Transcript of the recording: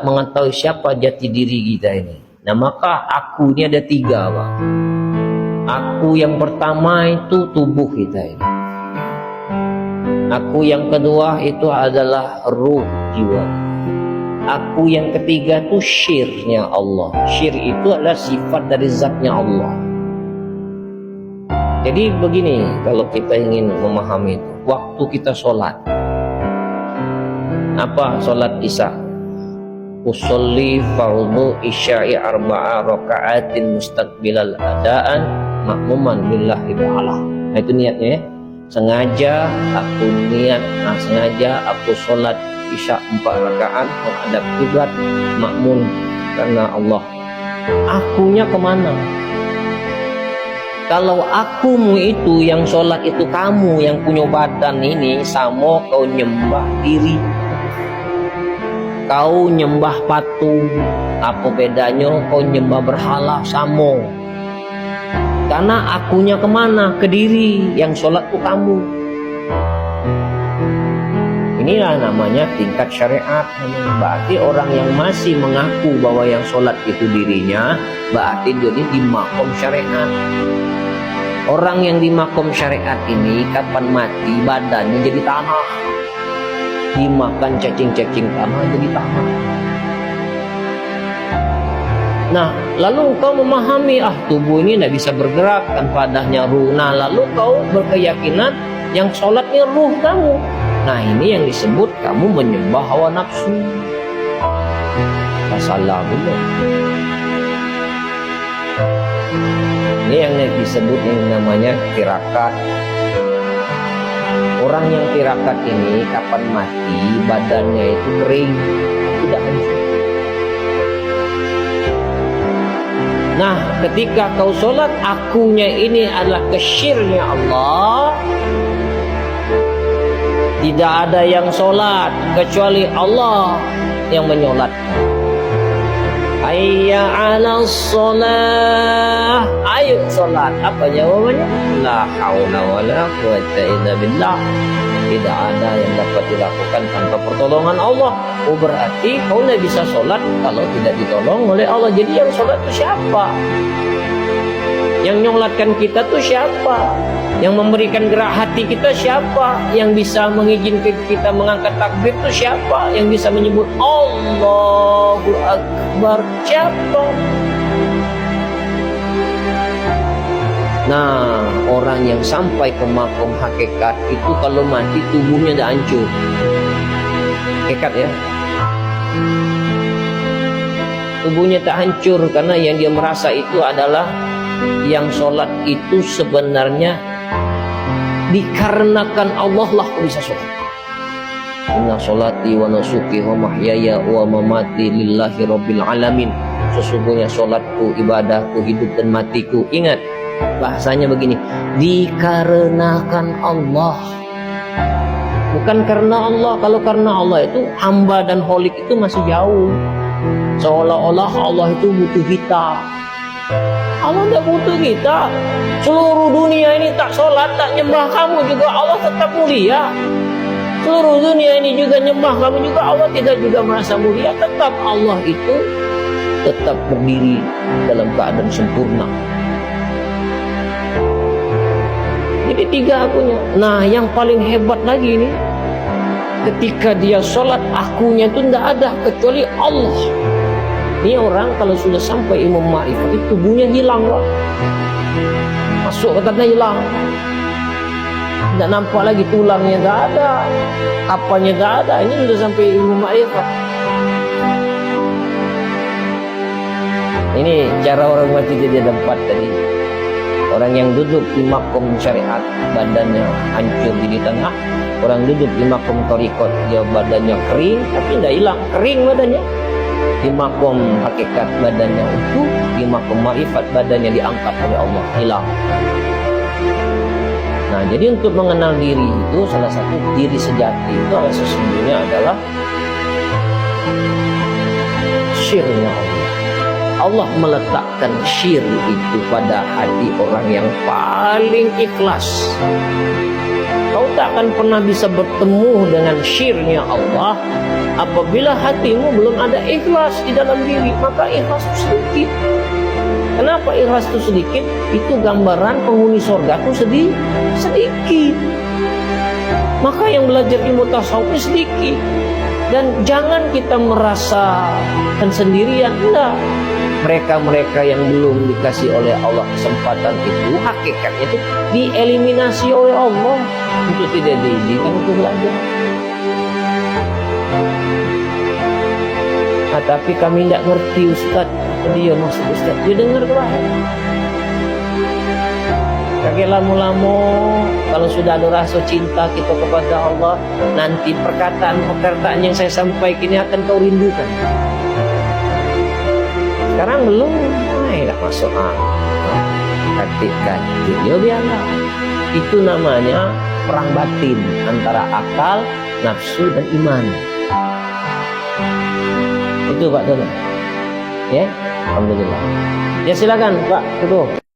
mengetahui siapa jati diri kita ini. Nah, maka aku ini ada 3, Bang. Aku yang pertama itu tubuh kita ini. Aku yang kedua itu adalah ruh jiwa. Aku yang ketiga itu syirnya Allah. Syir itu adalah sifat dari zatnya Allah. Jadi begini, kalau kita ingin memahami itu, waktu kita sholat, apa sholat isya? Usolli fardhu isya'i 4 raka'atin mustaqbilal adaan makmuman lillahi ta'ala. Nah, itu niatnya ya. Sengaja aku sholat isya 4 rakaat menghadap kiblat makmum karena Allah. Akunya kemana? Kalau akumu itu yang sholat itu kamu yang punya badan ini, sama kau nyembah diri, kau nyembah patung. Apa bedanya? Kau nyembah berhala, sama. Karena akunya kemana? Ke diri. Yang sholat itu kamu. Inilah namanya tingkat syariat. Berarti orang yang masih mengaku bahwa yang sholat itu dirinya, berarti dia di makom syariat. Orang yang di makom syariat ini kapan mati badannya jadi tanah, dimakan cacing-cacing tanah jadi tanah. Nah, lalu kau memahami, tubuh ini tidak bisa bergerak tanpa adanya ruh. Nah, lalu kau berkeyakinan yang sholatnya ruh kamu. Nah, ini yang disebut kamu menyembah hawa nafsu. Masalah dulu. Ini yang disebut yang namanya tirakat. Orang yang tirakat ini kapan mati badannya itu kering, tidak hancur. Nah, ketika kau sholat, akunya ini adalah kesyirnya Allah. Tidak ada yang sholat kecuali Allah yang menyolatkan. Hayya 'alas sholah. Ayo sholat. Apa jawabannya? La haula wala quwwata illa billah. Tidak ada yang dapat dilakukan tanpa pertolongan Allah. Oh, berarti kau tidak bisa sholat kalau tidak ditolong oleh Allah. Jadi yang sholat itu siapa? Yang nyolatkan kita itu siapa? Yang memberikan gerak hati kita siapa? Yang bisa mengizinkan kita mengangkat takbir itu siapa? Yang bisa menyebut Allahu Akbar siapa? Nah, orang yang sampai ke makom hakikat itu kalau mati tubuhnya dah hancur. Hakikat ya. Tubuhnya tak hancur karena yang dia merasa itu adalah yang sholat itu sebenarnya dikarenakan Allah lah bisa sholat. Inna sholati wa nusuki wa mahyaya wa mamati lillahi rabbil alamin. Sesungguhnya sholatku, ibadahku, hidup dan matiku. Ingat, bahasanya begini, dikarenakan Allah, bukan karena Allah. Kalau karena Allah itu hamba dan holik itu masih jauh. Seolah-olah Allah itu butuh kita. Allah tidak butuh kita. Seluruh dunia ini tak sholat, tak nyembah kamu juga Allah tetap mulia. Seluruh dunia ini juga nyembah kamu juga Allah tidak juga merasa mulia. Tetap Allah itu tetap berdiri dalam keadaan sempurna. Jadi 3 akunya. Nah, yang paling hebat lagi ini, ketika dia sholat, akunya itu tidak ada kecuali Allah. Ini orang kalau sudah sampai ilmu ma'rifat itu tubuhnya hilang, Pak. Masuk katanya hilang. Tidak nampak lagi tulangnya, tidak ada. Apanya tidak ada. Ini sudah sampai ilmu ma'rifat. Ini cara orang mati dia dapat tadi. Orang yang duduk di makom syariat badannya hancur di tengah. Orang duduk di makom thariqat dia badannya kering tapi tidak hilang, kering badannya. Di makom hakikat badannya utuh, di makom ma'rifat badannya diangkat oleh Allah, hilang. Nah, jadi untuk mengenal diri itu salah satu diri sejati itu sesungguhnya adalah syirnya Allah. Allah meletakkan syir itu pada hati orang yang paling ikhlas. Kau tak akan pernah bisa bertemu dengan syirnya Allah apabila hatimu belum ada ikhlas di dalam diri. Maka ikhlas itu sedikit. Kenapa ikhlas itu sedikit? Itu gambaran penghuni surga itu sedikit. Maka yang belajar ilmu tasawuf ini sedikit. Dan jangan kita merasakan sendirian. Enggak. Mereka-mereka yang belum dikasih oleh Allah kesempatan itu, hakikatnya itu dieliminasi oleh Allah untuk tidak diizinkan untuk belajar. Nah, tapi kami tidak ngerti Ustaz. Dia maksud Ustaz, dia dengar terakhir. Kakek lama-lama kalau sudah ada rasa cinta kita kepada Allah, nanti perkataan-perkataan yang saya sampaikan ini akan kau rindukan. Sekarang belum, tidak masuk katik-katik. Ya biarlah. Itu namanya perang batin antara akal, nafsu dan iman. Itu Pak Dono. Ya, alhamdulillah. Ya silakan Pak Ketua.